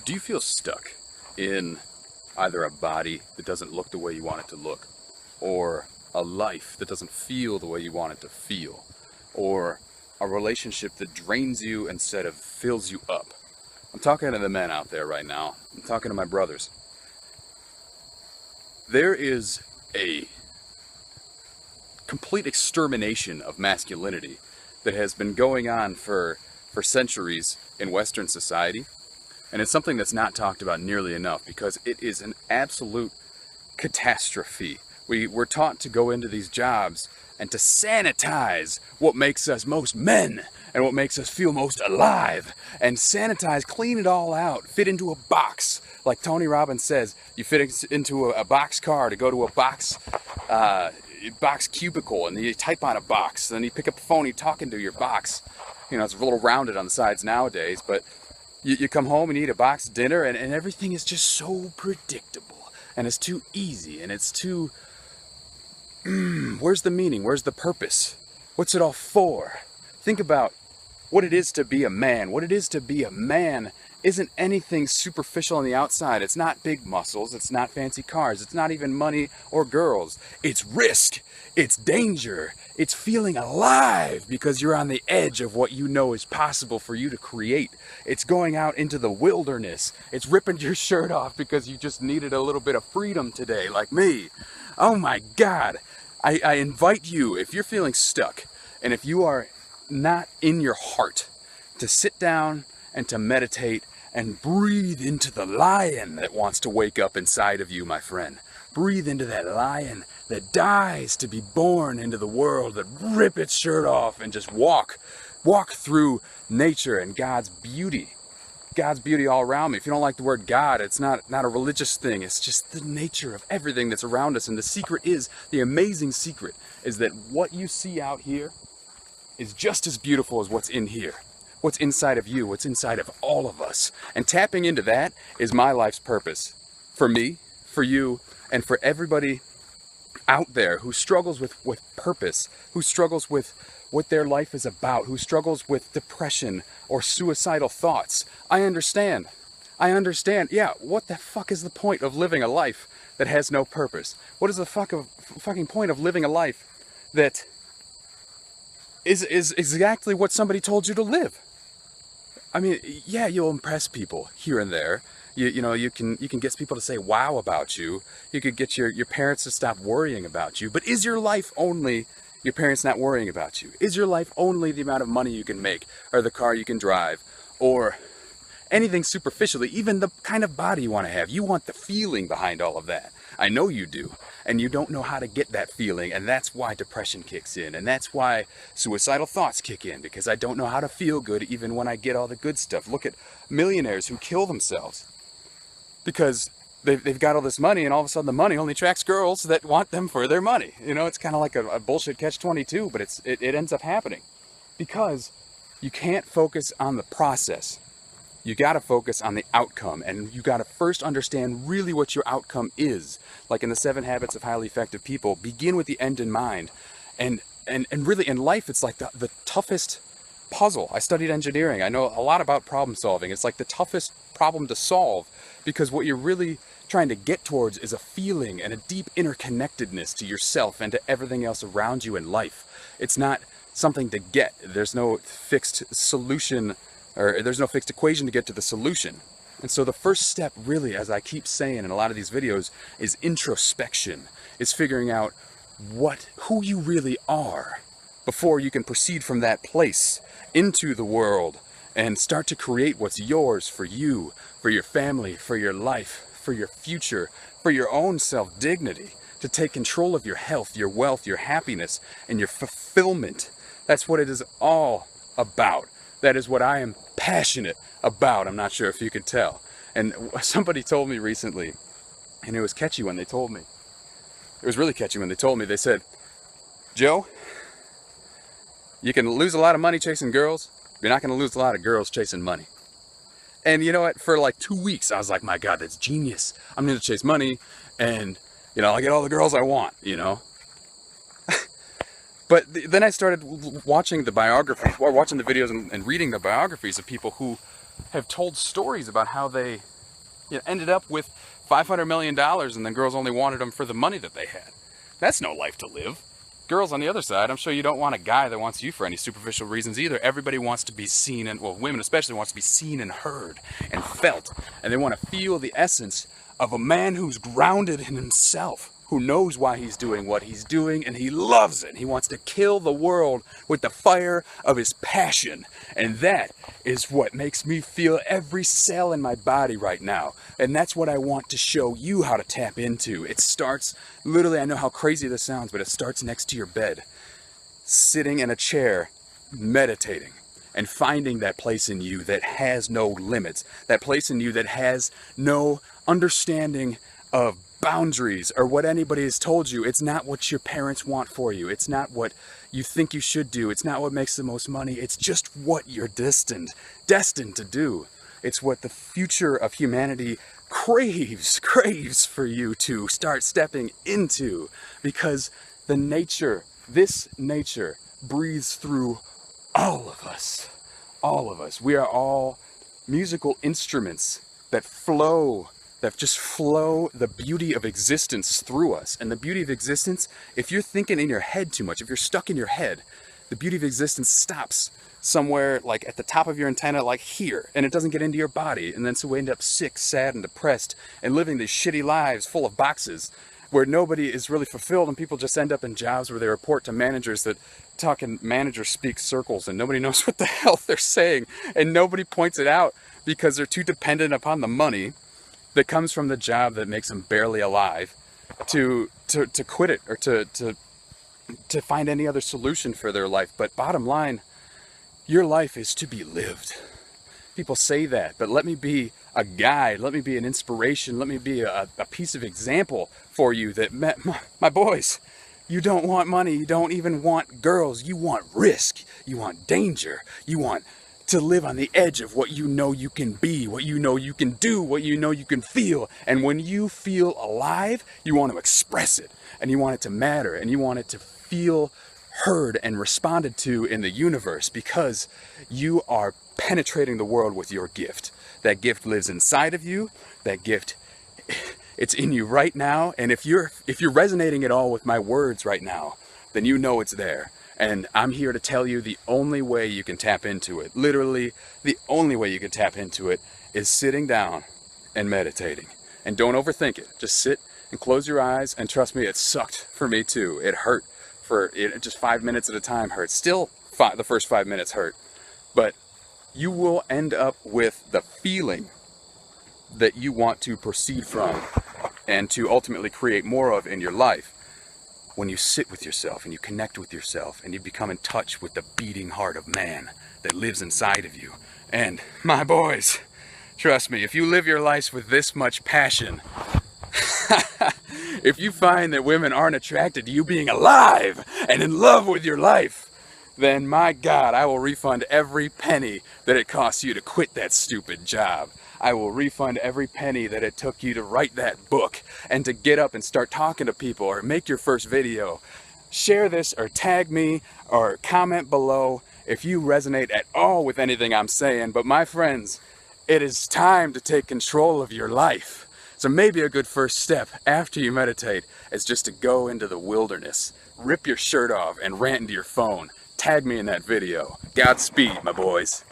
Do you feel stuck in either a body that doesn't look the way you want it to look, or a life that doesn't feel the way you want it to feel, or a relationship that drains you instead of fills you up? I'm talking to the men out there right now. I'm talking to my brothers. There is a complete extermination of masculinity that has been going on for centuries in Western society. And it's something that's not talked about nearly enough because it is an absolute catastrophe. We're taught to go into these jobs and to sanitize what makes us most men and what makes us feel most alive. And sanitize, clean it all out, fit into a box. Like Tony Robbins says, you fit into a box car to go to a box cubicle, and you type on a box. Then you pick up the phone, you talk into your box. You know, it's a little rounded on the sides nowadays, but you come home and you eat a box dinner, and everything is just so predictable, and it's too easy, and it's too... where's the meaning? Where's the purpose? What's it all for? Think about what it is to be a man. What it is to be a man isn't anything superficial on the outside. It's not big muscles. It's not fancy cars. It's not even money or girls. It's risk. It's danger. It's feeling alive because you're on the edge of what you know is possible for you to create. It's going out into the wilderness. It's ripping your shirt off because you just needed a little bit of freedom today, like me. Oh my God. I invite you, if you're feeling stuck, and if you are not in your heart, to sit down and to meditate and breathe into the lion that wants to wake up inside of you, my friend. Breathe into that lion that dies to be born into the world, that rip its shirt off and just walk through nature and God's beauty all around me. If you don't like the word God, it's not a religious thing. It's just the nature of everything that's around us. And the secret is, the amazing secret is that what you see out here is just as beautiful as what's in here. What's inside of you, what's inside of all of us. And tapping into that is my life's purpose. For me, for you, and for everybody out there who struggles with purpose, who struggles with what their life is about, who struggles with depression or suicidal thoughts. I understand. Yeah, what the fuck is the point of living a life that has no purpose? What is the fucking point of living a life that is exactly what somebody told you to live? I mean, yeah, you'll impress people here and there. You know, you can get people to say wow about you. You could get your parents to stop worrying about you. But is your life only your parents not worrying about you? Is your life only the amount of money you can make, or the car you can drive, or anything superficially, even the kind of body you want to have? You want the feeling behind all of that. I know you do. And you don't know how to get that feeling, and that's why depression kicks in, and that's why suicidal thoughts kick in, because I don't know how to feel good even when I get all the good stuff. Look at millionaires who kill themselves because they've got all this money, and all of a sudden the money only attracts girls that want them for their money. You know, it's kind of like a bullshit catch-22, but it ends up happening because you can't focus on the process. You got to focus on the outcome, and you got to first understand really what your outcome is. Like in the 7 Habits of Highly Effective People, begin with the end in mind. And really in life, it's like the toughest puzzle. I studied engineering. I know a lot about problem solving. It's like the toughest problem to solve because what you're really trying to get towards is a feeling and a deep interconnectedness to yourself and to everything else around you in life. It's not something to get. There's no fixed solution, or there's no fixed equation to get to the solution. And so the first step really, as I keep saying in a lot of these videos, is introspection. Is figuring out who you really are before you can proceed from that place into the world and start to create what's yours for you, for your family, for your life, for your future, for your own self-dignity, to take control of your health, your wealth, your happiness, and your fulfillment. That's what it is all about. That is what I am passionate about. I'm not sure if you could tell. And somebody told me recently, and it was catchy when they told me. It was really catchy when they told me. They said, Joe, you can lose a lot of money chasing girls. You're not going to lose a lot of girls chasing money. And you know what? For like 2 weeks, I was like, my God, that's genius. I'm going to chase money and, you know, I'll get all the girls I want, you know. But then I started watching the biographies, or watching the videos and reading the biographies of people who have told stories about how they ended up with $500 million, and then girls only wanted them for the money that they had. That's no life to live. Girls on the other side, I'm sure you don't want a guy that wants you for any superficial reasons either. Everybody wants to be seen, and well, women especially wants to be seen and heard and felt, and they want to feel the essence of a man who's grounded in himself, who knows why he's doing what he's doing, and he loves it. He wants to kill the world with the fire of his passion. And that is what makes me feel every cell in my body right now. And that's what I want to show you how to tap into. It starts, literally, I know how crazy this sounds, but it starts next to your bed. Sitting in a chair, meditating, and finding that place in you that has no limits. That place in you that has no understanding of boundaries or what anybody has told you. It's not what your parents want for you. It's not what you think you should do. It's not what makes the most money. It's just what you're destined to do. It's what the future of humanity craves for you to start stepping into, because this nature breathes through all of us. All of us. We are all musical instruments that just flow the beauty of existence through us. And the beauty of existence, if you're thinking in your head too much, if you're stuck in your head, the beauty of existence stops somewhere like at the top of your antenna, like here, and it doesn't get into your body. And then so we end up sick, sad, and depressed, and living these shitty lives full of boxes where nobody is really fulfilled, and people just end up in jobs where they report to managers that talk in manager speak circles, and nobody knows what the hell they're saying, and nobody points it out because they're too dependent upon the money that comes from the job that makes them barely alive to quit it or to find any other solution for their life. But bottom line, your life is to be lived. People say that, but let me be a guide, let me be an inspiration, let me be a piece of example for you that, my boys, you don't want money, you don't even want girls, you want risk, you want danger, you want to live on the edge of what you know you can be, what you know you can do, what you know you can feel. And when you feel alive, you want to express it, and you want it to matter, and you want it to feel heard and responded to in the universe, because you are penetrating the world with your gift. That gift lives inside of you. That gift, it's in you right now. And if you're resonating at all with my words right now, then you know it's there. And I'm here to tell you the only way you can tap into it, literally the only way you can tap into it, is sitting down and meditating. And don't overthink it. Just sit and close your eyes, and trust me, it sucked for me too. It hurt for it, just 5 minutes at a time hurt. Still, the first 5 minutes hurt. But you will end up with the feeling that you want to proceed from and to ultimately create more of in your life when you sit with yourself and you connect with yourself and you become in touch with the beating heart of man that lives inside of you. And my boys, trust me, if you live your life with this much passion, if you find that women aren't attracted to you being alive and in love with your life, then my God, I will refund every penny that it costs you to quit that stupid job. I will refund every penny that it took you to write that book and to get up and start talking to people or make your first video. Share this or tag me or comment below if you resonate at all with anything I'm saying. But my friends, it is time to take control of your life. So maybe a good first step after you meditate is just to go into the wilderness, rip your shirt off and rant into your phone. Tag me in that video. Godspeed, my boys.